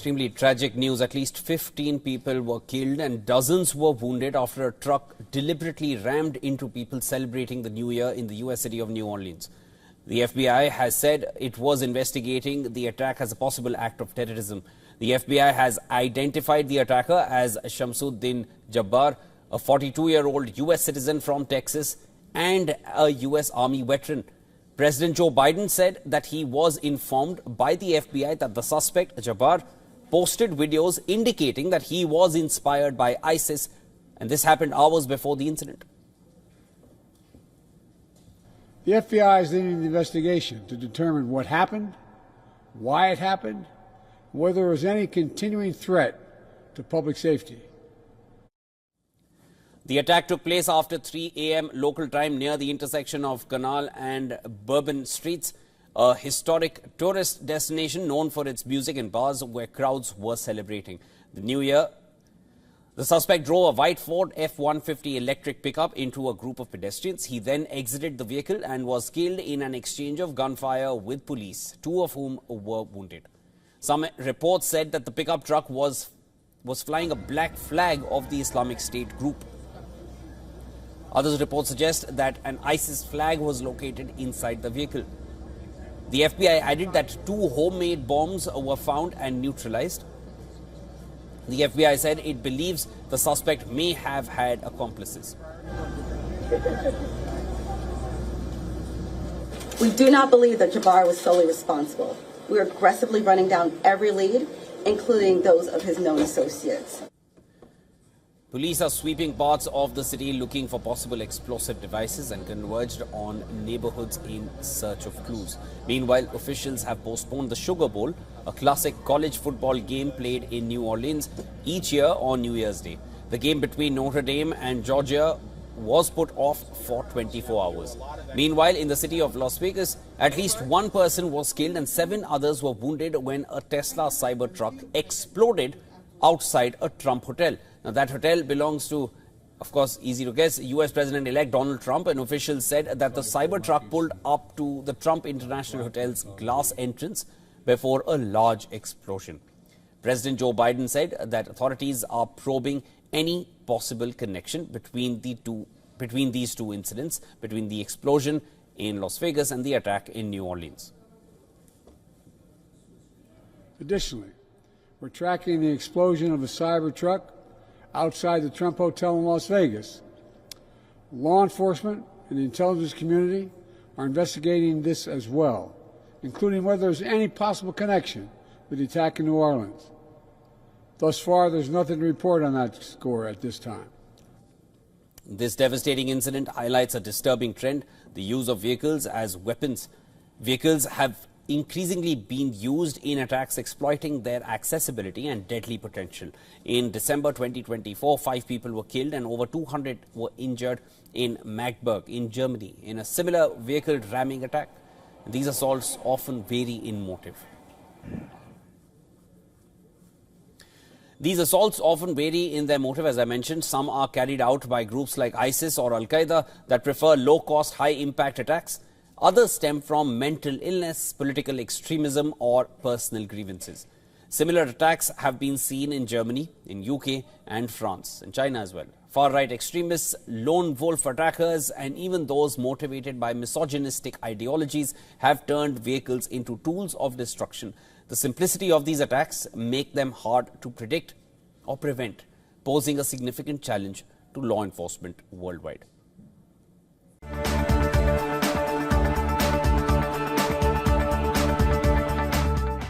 Extremely tragic news. At least 15 people were killed and dozens were wounded after a truck deliberately rammed into people celebrating the New Year in the U.S. city of New Orleans. The FBI has said it was investigating the attack as a possible act of terrorism. The FBI has identified the attacker as Shamsuddin Jabbar, a 42-year-old U.S. citizen from Texas and a U.S. Army veteran. President Joe Biden said that he was informed by the FBI that the suspect, Jabbar, posted videos indicating that he was inspired by ISIS, and this happened hours before the incident. The FBI is leading the investigation to determine what happened, why it happened, whether there was any continuing threat to public safety. The attack took place after 3 a.m. local time near the intersection of Canal and Bourbon Streets, a historic tourist destination known for its music and bars where crowds were celebrating the New Year. The suspect drove a white Ford F-150 electric pickup into a group of pedestrians. He then exited the vehicle and was killed in an exchange of gunfire with police, 2 of whom were wounded. Some reports said that the pickup truck was flying a black flag of the Islamic State group. Others reports suggest that an ISIS flag was located inside the vehicle. The FBI added that 2 homemade bombs were found and neutralized. The FBI said it believes the suspect may have had accomplices. We do not believe that Jabbar was solely responsible. We are aggressively running down every lead, including those of his known associates. Police are sweeping parts of the city looking for possible explosive devices and converged on neighborhoods in search of clues. Meanwhile, officials have postponed the Sugar Bowl, a classic college football game played in New Orleans each year on New Year's Day. The game between Notre Dame and Georgia was put off for 24 hours. Meanwhile, in the city of Las Vegas, at least 1 person was killed and 7 others were wounded when a Tesla Cybertruck exploded outside a Trump hotel. Now, that hotel belongs to, of course, easy to guess, U.S. President-elect Donald Trump, and officials said that the Cybertruck pulled up to the Trump International Hotel's glass entrance before a large explosion. President Joe Biden said that authorities are probing any possible connection between these two incidents, between the explosion in Las Vegas and the attack in New Orleans. Additionally, we're tracking the explosion of a Cybertruck outside the Trump Hotel in Las Vegas. Law enforcement and the intelligence community are investigating this as well, including whether there's any possible connection with the attack in New Orleans. Thus far, there's nothing to report on that score at this time. This devastating incident highlights a disturbing trend: the use of vehicles as weapons. Vehicles have increasingly been used in attacks exploiting their accessibility and deadly potential. In December 2024, 5 people were killed and over 200 were injured in Magdeburg in Germany in a similar vehicle ramming attack. These assaults often vary in motive. These assaults often vary in their motive, as I mentioned. Some are carried out by groups like ISIS or Al-Qaeda that prefer low-cost, high-impact attacks. Others stem from mental illness, political extremism, or personal grievances. Similar attacks have been seen in Germany, in UK and France, and China as well. Far-right extremists, lone wolf attackers, and even those motivated by misogynistic ideologies have turned vehicles into tools of destruction. The simplicity of these attacks make them hard to predict or prevent, posing a significant challenge to law enforcement worldwide.